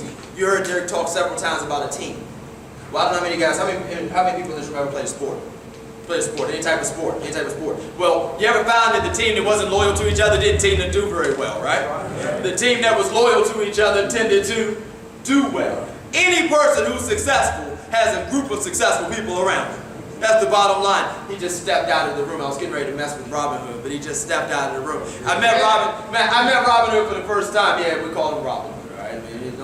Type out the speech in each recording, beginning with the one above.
loyalty. You heard Derrick talk several times about a team. Well, I don't know how many guys, how many people in this room ever played a sport? Played a sport, any type of sport, any type of sport. Well, you ever found that the team that wasn't loyal to each other didn't tend to do very well, right? The team that was loyal to each other tended to do well. Any person who's successful has a group of successful people around him. That's the bottom line. He just stepped out of the room. I was getting ready to mess with Robin Hood, but he just stepped out of the room. I met Robin Hood for the first time. Yeah, we call him Robin Hood, all right? I mean,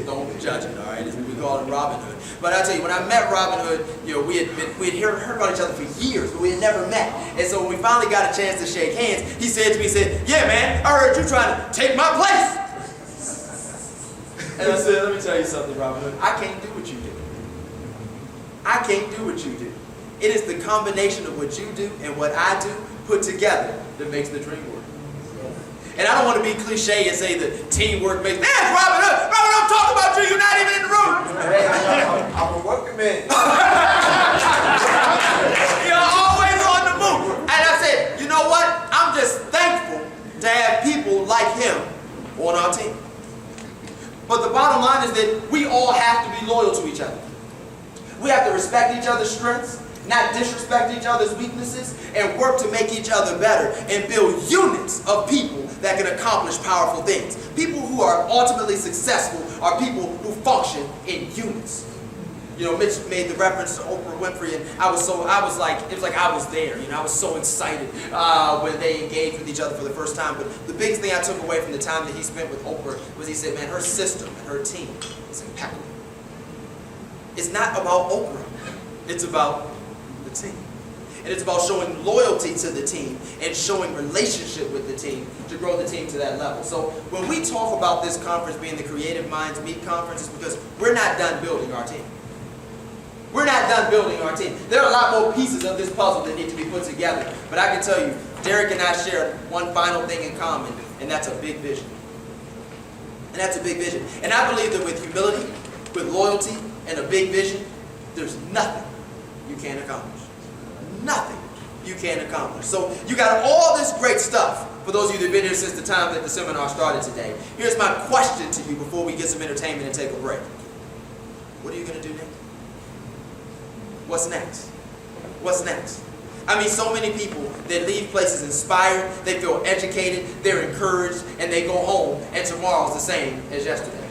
don't judge it, all right? We call him Robin Hood. But I tell you, when I met Robin Hood, you know, we had heard about each other for years, but we had never met. And so when we finally got a chance to shake hands, he said to me, he said, "Yeah, man, I heard you trying to take my place." And I said, "Let me tell you something, Robin Hood. I can't do what you do. I can't do what you do. It is the combination of what you do and what I do put together that makes the dream work." And I don't want to be cliche and say that teamwork makes... Man, Robin Hood! Robin Hood, I'm talking about you! You're not even in the room! Hey, I'm a working man. You're always on the move. And I said, you know what? I'm just thankful to have people like him on our team. But the bottom line is that we all have to be loyal to each other. We have to respect each other's strengths, not disrespect each other's weaknesses, and work to make each other better and build units of people that can accomplish powerful things. People who are ultimately successful are people who function in units. You know, Mitch made the reference to Oprah Winfrey, and it was like I was there. You know, I was so excited when they engaged with each other for the first time. But the biggest thing I took away from the time that he spent with Oprah was he said, man, her system and her team is impeccable. It's not about Oprah. It's about the team. And it's about showing loyalty to the team and showing relationship with the team to grow the team to that level. So when we talk about this conference being the Creative Minds Meet conference, it's because we're not done building our team. We're not done building our team. There are a lot more pieces of this puzzle that need to be put together. But I can tell you, Derrick and I share one final thing in common, and that's a big vision. And that's a big vision. And I believe that with humility, with loyalty, and a big vision, there's nothing you can't accomplish. Nothing you can't accomplish. So you got all this great stuff. For those of you that have been here since the time that the seminar started today, here's my question to you before we get some entertainment and take a break. What are you going to do next? What's next? What's next? I mean, so many people that leave places inspired, they feel educated, they're encouraged, and they go home, and tomorrow's the same as yesterday.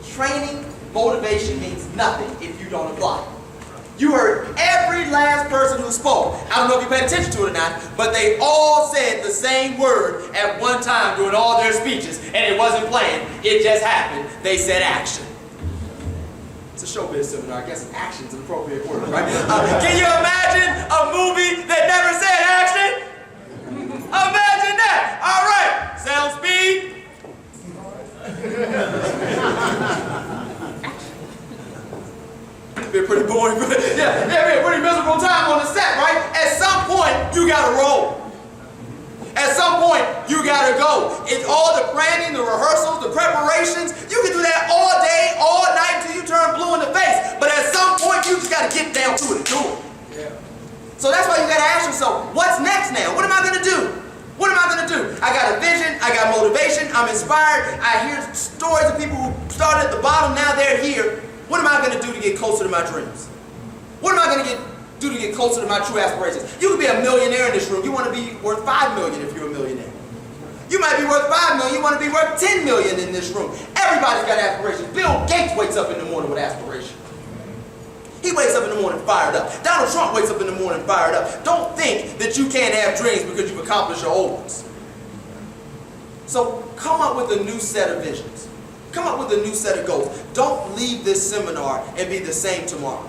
Training, motivation means nothing if you don't apply it. You heard every last person who spoke. I don't know if you paid attention to it or not, but they all said the same word at one time during all their speeches, and it wasn't planned, it just happened. They said action. It's a showbiz seminar. I guess action's an appropriate word, right? Can you imagine a movie that never said action? Imagine that. All right. Sound speed. It'd be a pretty boring, yeah, it'd be a pretty miserable time on the set, right? At some point, you gotta roll. At some point, you gotta go. It's all the planning, the rehearsals, the preparations. You can do that all day, all night until you turn blue in the face. But at some point, you just gotta get down to it and do it. Yeah. So that's why you gotta ask yourself, what's next now? What am I gonna do? What am I gonna do? I got a vision, I got motivation, I'm inspired. I hear stories of people who started at the bottom, now they're here. What am I gonna do to get closer to my dreams? What am I gonna do to get closer to my true aspirations? You could be a millionaire in this room. You want to be worth $5 million if you're a millionaire. You might be worth $5 million. You want to be worth $10 million in this room. Everybody's got aspirations. Bill Gates wakes up in the morning with aspiration. He wakes up in the morning fired up. Donald Trump wakes up in the morning fired up. Don't think that you can't have dreams because you've accomplished your old ones. So come up with a new set of visions. Come up with a new set of goals. Don't leave this seminar and be the same tomorrow.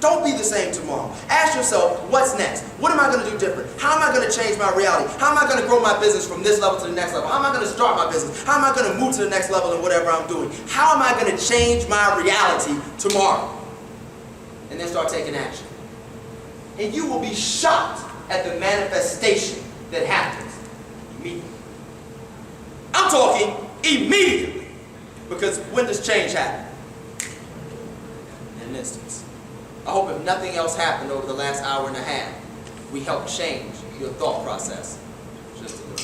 Don't be the same tomorrow. Ask yourself, what's next? What am I going to do different? How am I going to change my reality? How am I going to grow my business from this level to the next level? How am I going to start my business? How am I going to move to the next level in whatever I'm doing? How am I going to change my reality tomorrow? And then start taking action. And you will be shocked at the manifestation that happens immediately. I'm talking immediately. Because when does change happen? In an instance. I hope if nothing else happened over the last hour and a half, we helped change your thought process just a little.